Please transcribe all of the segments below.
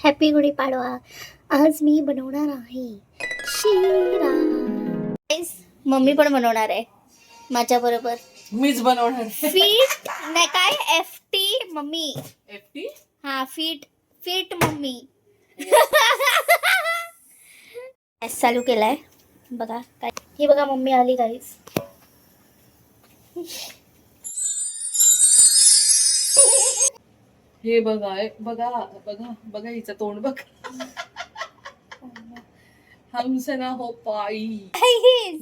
Happy Gudi Padwa. आज मी बनवणार आहे शिरा. मम्मी पण बनवणार आहे माझ्या बरोबर. मीच बनवणार. फीट नाही काय FT मम्मी. FT हा फीट मम्मी. गॅस चालू केलाय बघा. काय हे बघा मम्मी आली गाईस. हे बघा बघा बघा बघा हिचं तोंड बघ. हमसे ना हो पाई.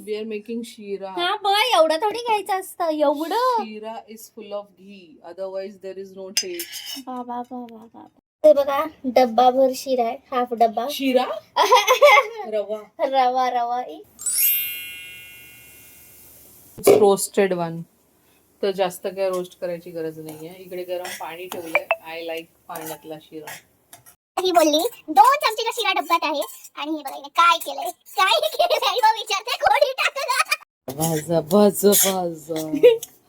वी आर मेकिंग शिरा. हा बघा एवढं थोडी घ्यायचं असतं एवढं. Sheera is full of ghee, otherwise there is no taste. बाबा बाबा बाबा. ते बघा डब्बा भर शिरा आहे. हाफ डब्बा शिरा. रवा रवा रोस्टेड वन. तर जास्त काय रोस्ट करायची गरज नाहीये. इकडे गरम पाणी ठेवलंय. आय लाईक पाण्यातला शिरा. ही बोलली 2 चमचेचा शिरा डब्यात आहे आणि हे बघा काय केलंय विचारते कोणी टाकलं. भाजा भाजा भाजा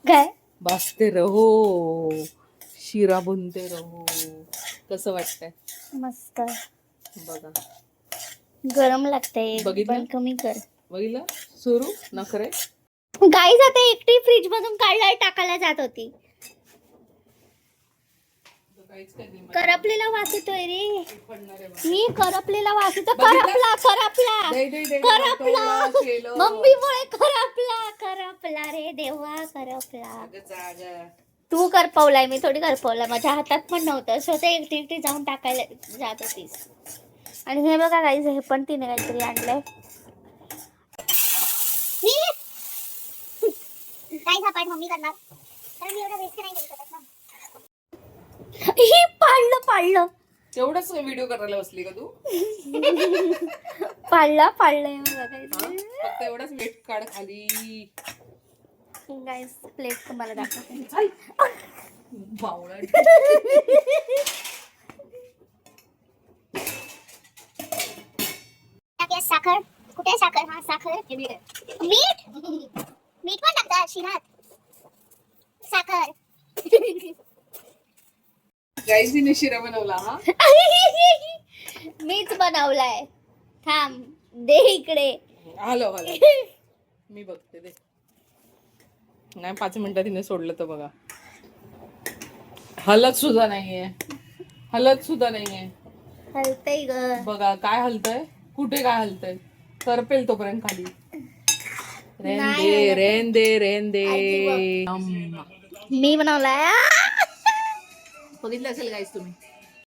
काय भाजते रहो, शिरा बुनते रहो. कसं वाटतंय? मस्त बघा गरम लागतंय. बघितलं? पण कमी कर. बघितलं सुरू नखरे. गाईज आता एकटी फ्रीज मधून काढलाय टाकायला जात होती. करपलेला वास येतोय रे. मी करपलेला वास येतो. करपला मम्मीमुळे करपला रे देवा. करपला तू करपवलाय, मी थोडी करपवलाय. माझ्या हातात पण नव्हतं. स्वतः एकटी जाऊन टाकायला जात होतीस. आणि हे बघा गाईज हे पण तिने काहीतरी आणलंय. काय झापाट मम्मी करणार कारण मी एवढा वेस्ट नाही करू शकत ना. ही पाळलं तेवढंच व्हिडिओ करायला बसली का तू? पाळलंय फक्त एवढाच वेट काढ खाली. गाईस प्लेट तुम्हाला दाखवते. साखर कुठे? साखर हा साखर. मीठ पण टाकतात शिरात. साखर. गाईजीने शिरा बनवला हा. मीच बनवलाय. थांब दे इकडे. हॅलो मी बघते दे. नाही 5 मिनिटं तिने सोडलं तर बघा. हलत सुद्धा नाहीये. हलतय ग. बघा काय हलतय. कुठे काय हलतय. करपेल तोपर्यंत खाली. रेंदे. मी बनवलाय. बघितलं असेल गाईस तुम्ही.